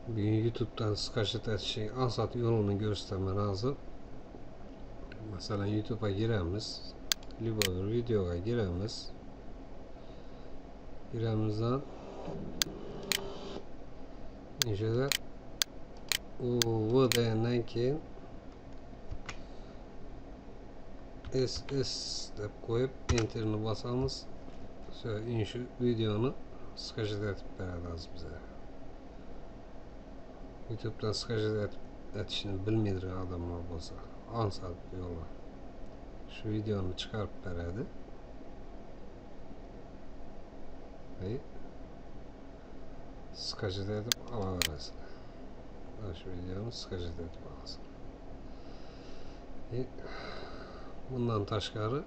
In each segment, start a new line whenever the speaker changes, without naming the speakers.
Bir YouTube'dan skajet etişin asat yolunu gösterme lazım. Mesela YouTube'a giremiz. Libor videoya giremiz. Giremizden şöyle o denen ki SS deb koyup enter'ini basamız. Şöyle şu videonu skajet etip beradiz bize. YouTube'dan skajet etişini bilmeydiren adamlar bolsa ansat yolla. Şu videonu çıkarıp beradi. Ve skajet edip alaverasın. Şu videonu skajet edip alasın. Bundan taşkarı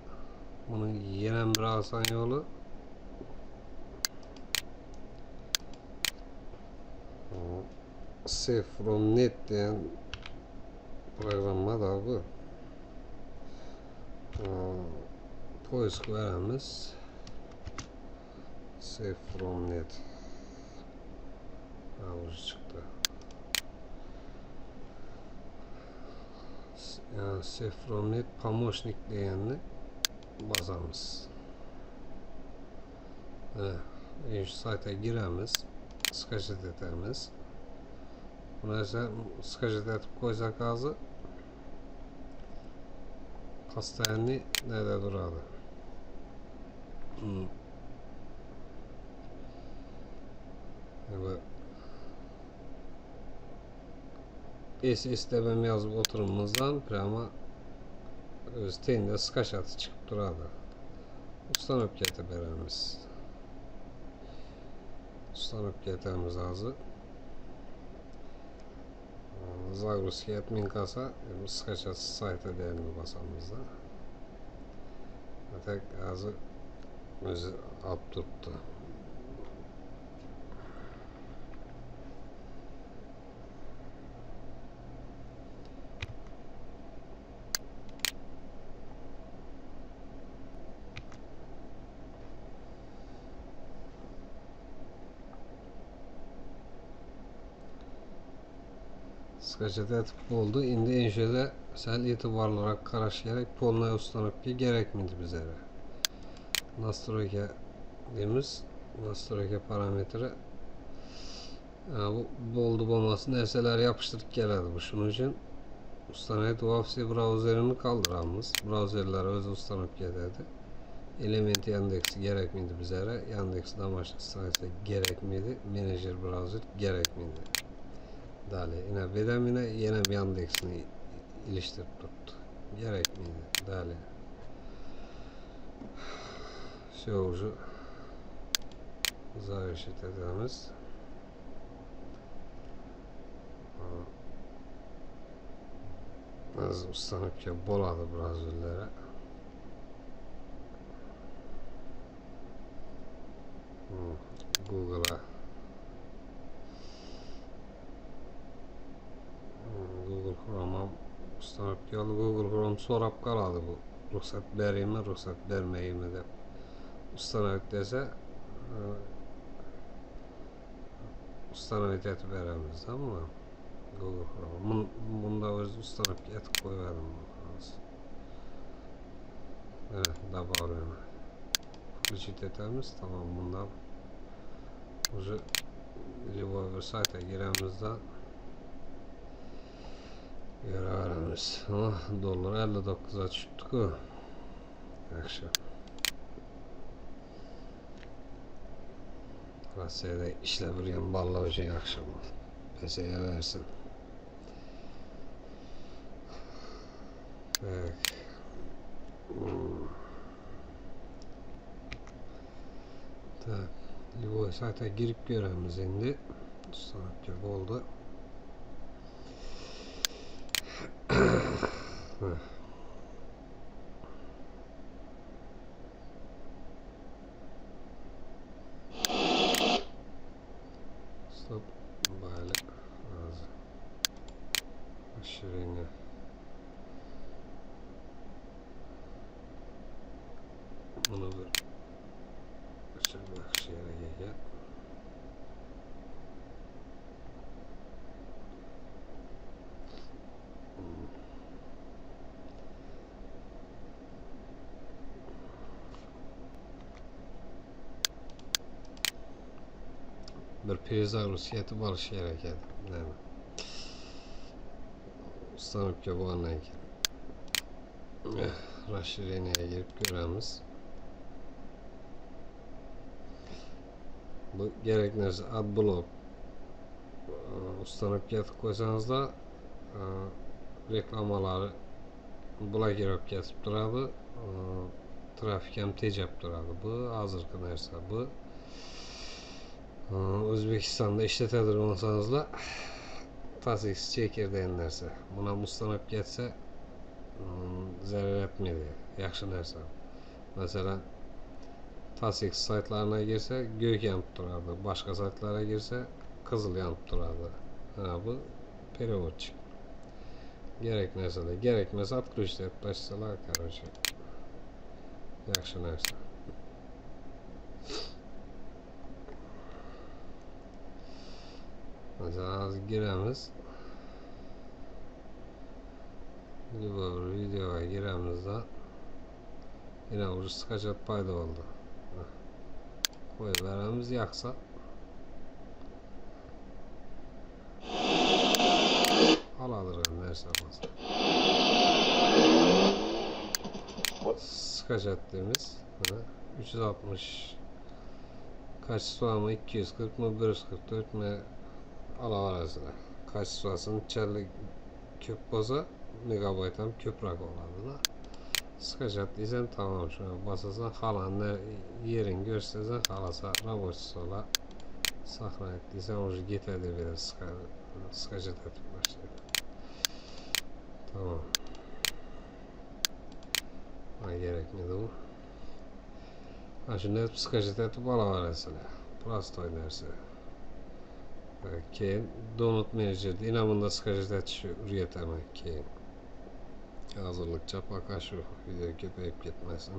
bunun yenen bir asan yolu Save from Net diyen programma da bu. Poisk veremiz. Save from Net. Avucu çıktı. Yani Save from Net Pamoshnik diyenini basamız. Şu sayta giremiz. Skajet etemiz. Buna ise skajet etip koysak ağzı pastayanı nerede duradı? SS'de yazıp oturumumuzdan prama teyinde skaşatı çıkıp duradı. Ustanıp getirberemiz. Ustanıp getiremiz ağzı. Zagruski admin kasa skaşatı sayta değerini basamızda. Tek ağzı özü alt tuttu. Skajet etip oldu. Indi enşede sel itibarlı olarak karaş gerek polnaya ustanıp ki gerek miydi bize? Nastroyke demiz. Nastroyke parametre bu oldu olması nerseler yapıştırıp geledi bu. Şunun için ustanayet UFC browserini kaldıramız. Browserler öz ustanıp geledi. Element Yandex gerek miydi bize? Yandex damaçlı sayısı gerek miydi? Manager browser gerek miydi? Dale yine bedemine yine bir Yandex'ini iliştirip tuttu. Gerek miydi? Dale. Şovucu zarışıt edemiz. Az ustanıp ki boladı browserlere. Google'a Google Chrome'a ustanıp ki Google Chrome sorap kaladı bu. Ruhsat vereyim mi, ruhsat vermeyeyim mi de. Ustanıp dese ustanıp etip veremiz ama Google Chrome. Bunda öz ustanıp etip koyverdim. Evet, daha bağırıyorum. Publicitemiz tamam bundan. Ucu Revolver site'e giremizde göreverimiz. Ama dolar 59'a çıktık o. Akşam. Rusya'da işle bir yan balla hocam akşam. Peseye versin. Evet. Revolver site'e girip göremiz şimdi. Sanat gibi oldu. Stop böyle ağzı aşırı yine bunu bir aşağı bir yere gel. bir prizarus yetib olish kerak edi. Ustanibga bo'lgandan keyin расширениyaga girib ko'ramiz. Bu gerek narsa adblock ustanibga yetib qo'ysangizlar reklamalari blokirovka kesib turadi, trafik ham tejab turadi. Bu hozirgi narsa. Bu O'zbekistonda ishlatadigan bo'lsangizlar TASX checker degan narsa. Buni ustanib ketsa zarar etmaydi. Yaxshi narsa. Masalan, TASX saytlarına girse gök yanıp turadi. Başka saytlara girse kızıl yanıp turadi. Bu переводчик. Gerek narsa da gerekmez atqilishda tashsalar, короче. Yaxshi narsa. Mesela hozir giramiz. Bu videoga giramizda yine ucu skachat paydo oldu. Qo'yib beramiz, yoqsa oladigan narsa bo'lsa. Skachat deymiz. 360 kачествоmi 240 mi 144 mi olaverasizlar. Kачествосini challik ko'p bo'lsa megabayt ham ko'proq oladi. Skachat deysan, tamam, shuni bosasan, xalanni yerini ko'rsatasan, xalasa рабочий sola saqlaydi deysan, уже ketadi beradi, skachat etib boshlaydi. Tamam. Gerekmedi bu. Shunday skachat etib olaverasizlar. Prostoy narsa. Keyin donut menejerda yana bunda skachat etishni o'rgataman keyin. Hozirlikcha пока shu video ko'payib ketmasin.